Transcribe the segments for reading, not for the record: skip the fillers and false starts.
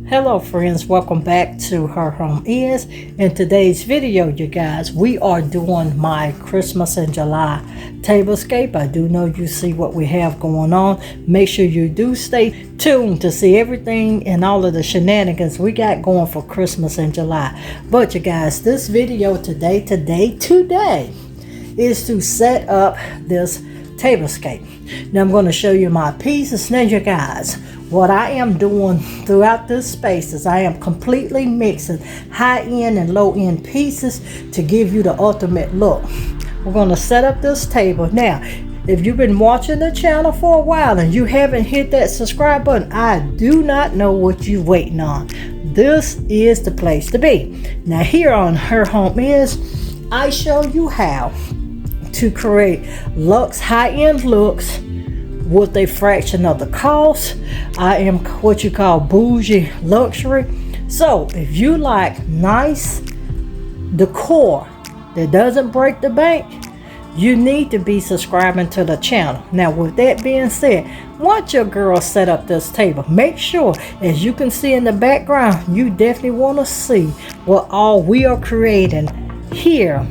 Hello friends, welcome back to Her Home Is. In today's video, you guys, we are doing my Christmas in July tablescape. I do know you see what we have going on. Make sure you do stay tuned to see everything and all of the shenanigans we got going for Christmas in July. But you guys, this video today is to set up this tablescape. Now I'm going to show you my pieces. Now you guys, what I am doing throughout this space is I am completely mixing high-end and low-end pieces to give you the ultimate look. We're going to set up this table. Now, if you've been watching the channel for a while and you haven't hit that subscribe button, I do not know what you're waiting on. This is the place to be. Now here on Her Home Is, I show you how to create luxe high-end looks with a fraction of the cost. I am what you call bougie luxury. So if you like nice decor that doesn't break the bank, you need to be subscribing to the channel. Now with that being said, once your girl set up this table, make sure, as you can see in the background, you definitely want to see what all we are creating here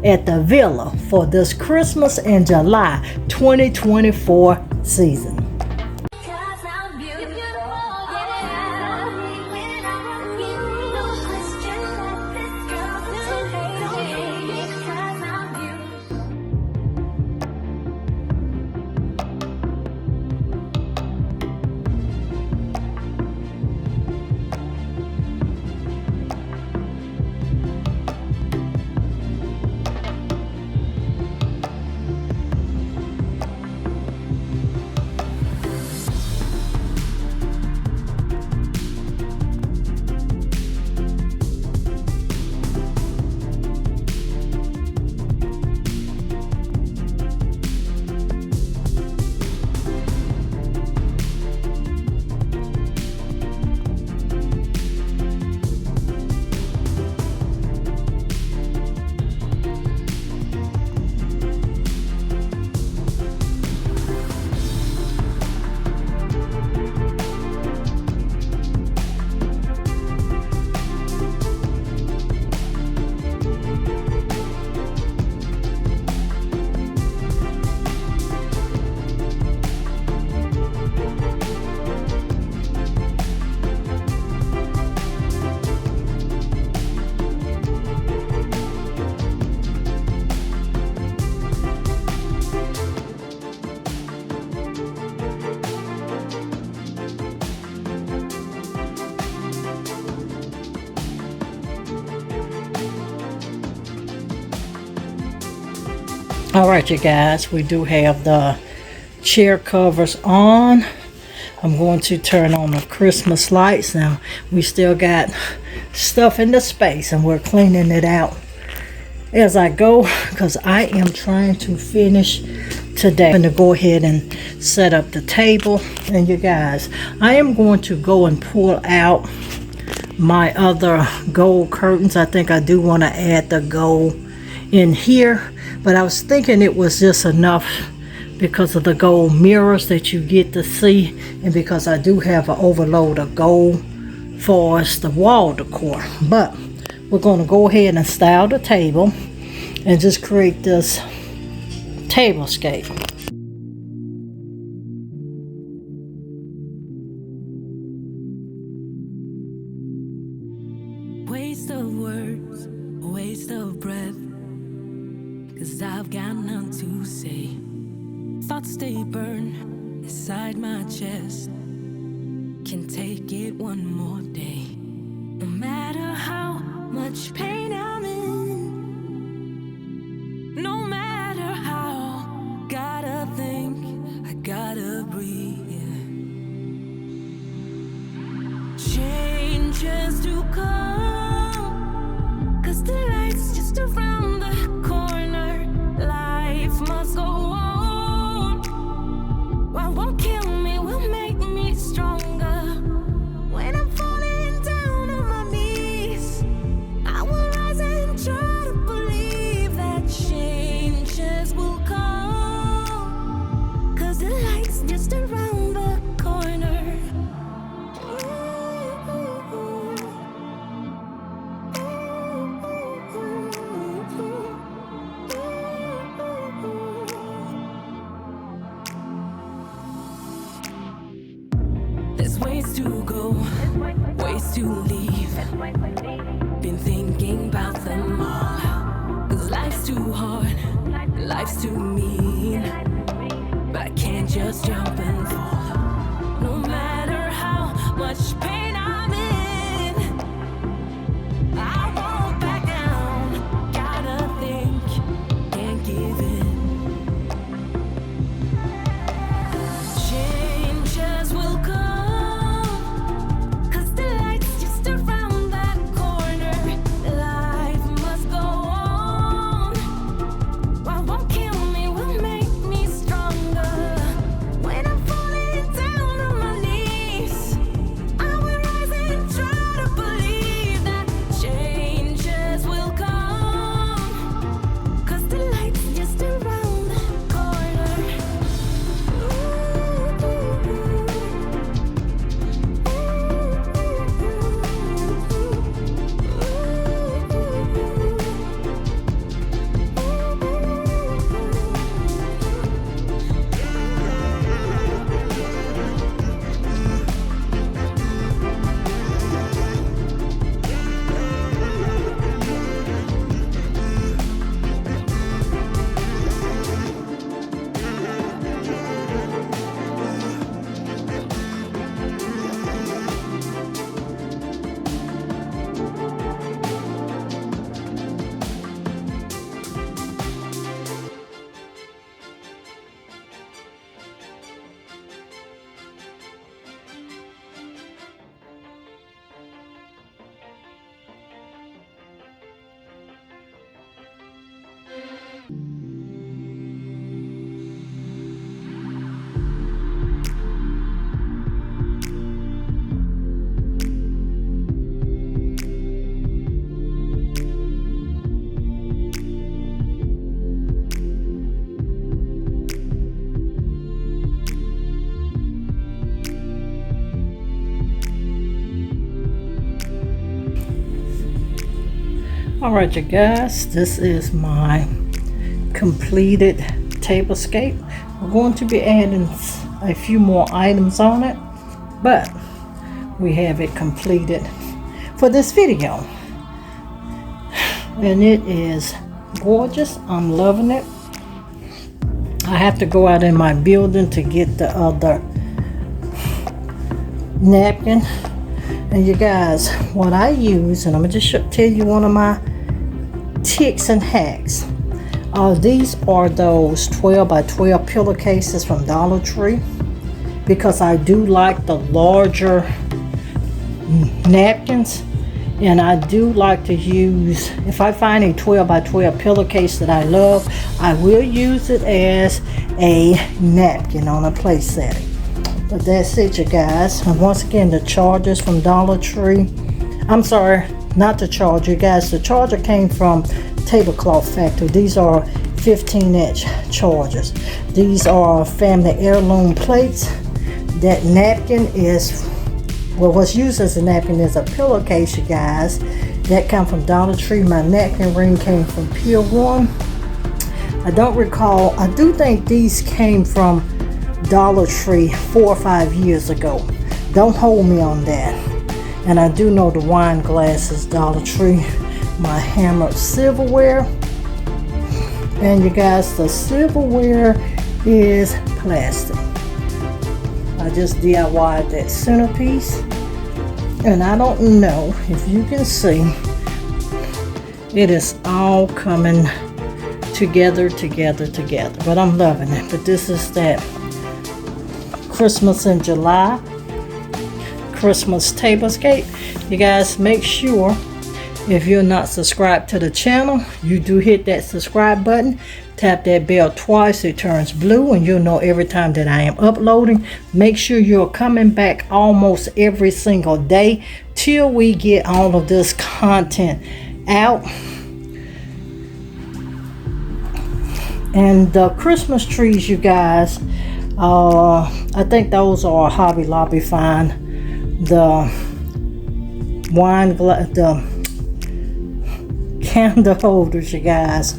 at the villa for this Christmas in July 2024 season. All right, you guys, we do have the chair covers on. I'm going to turn on the Christmas lights. Now we still got stuff in the space and we're cleaning it out as I go because I am trying to finish today. I'm going to go ahead and set up the table. And you guys, I am going to go and pull out my other gold curtains. I think I do want to add the gold in here, but I was thinking it was just enough because of the gold mirrors that you get to see, and because I do have an overload of gold for us the wall decor. But we're going to go ahead and style the table and just create this tablescape. Waste of words, waste of breath, 'cause I've got none to say. Thoughts stay burned inside my chest. Can take it one more day. No matter how much pain I'm in, no matter how, gotta think, I gotta breathe. Changes to come, 'cause the light's just around the corner. Life must go on. What won't kill me will make me stronger. When I'm falling down on my knees, I will rise and try to believe that changes will come, 'cause the light's just around the corner. Been thinking about them all. 'Cause life's too hard, life's too mean. But I can't just jump and fall. No matter how much pain I'm in, I won't back down. Gotta think, can't give in. Changes will come, 'cause the light's just around that corner. Life must go on. What won't kill me will make me stronger. When I'm falling down on my knees, I will rise and try to believe that changes will come, 'cause the light's just around that corner. Alright, you guys, this is my completed tablescape. We're going to be adding a few more items on it, but we have it completed for this video. And it is gorgeous. I'm loving it. I have to go out in my building to get the other napkin. And you guys, what I use, and I'm gonna just tell you one of my ticks and hacks. These are those 12 by 12 pillowcases from Dollar Tree, because I do like the larger napkins, and I do like to use, if I find a 12 by 12 pillowcase that I love, I will use it as a napkin on a place setting. But that's it, you guys. And once again, the chargers from Dollar Tree. I'm sorry, not the charger, you guys. The charger came from Tablecloth Factory. These are 15-inch chargers. These are family heirloom plates. That napkin is, well, what's used as a napkin is a pillowcase, you guys. That come from Dollar Tree. My napkin ring came from Pier 1. I don't recall. I do think these came from Dollar Tree 4 or 5 years ago. Don't hold me on that. And I do know the wine glasses, Dollar Tree. My hammered silverware. And you guys, the silverware is plastic. I just DIY'd that centerpiece. And I don't know if you can see, it is all coming together. But I'm loving it. But this is that Christmas in July Christmas tablescape. You guys, make sure if you're not subscribed to the channel, you do hit that subscribe button. Tap that bell twice, it turns blue, and you'll know every time that I am uploading. Make sure you're coming back almost every single day till we get all of this content out. And the Christmas trees, you guys, I think those are Hobby Lobby fine. The the candle holders, you guys,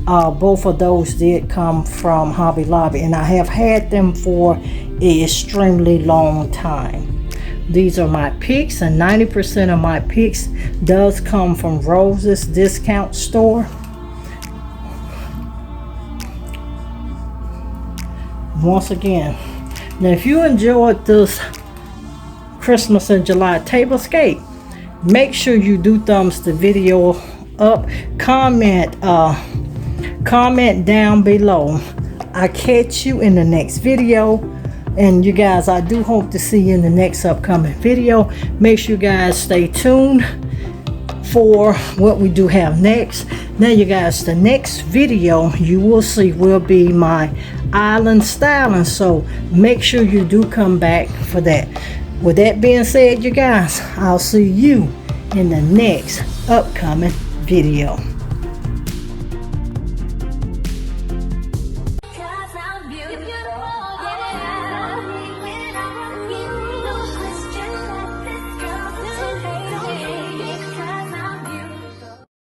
both of those did come from Hobby Lobby, and I have had them for an extremely long time. These are my picks, and 90% of my picks does come from Rose's discount store. Once again, now if you enjoyed this Christmas in July Tablescape, make sure you do thumbs the video up, comment down below. I catch you in the next video, and you guys, I do hope to see you in the next upcoming video. Make sure you guys stay tuned for what we do have next. Now you guys, the next video you will see will be my island styling, so make sure you do come back for that. With that being said, you guys, I'll see you in the next upcoming video.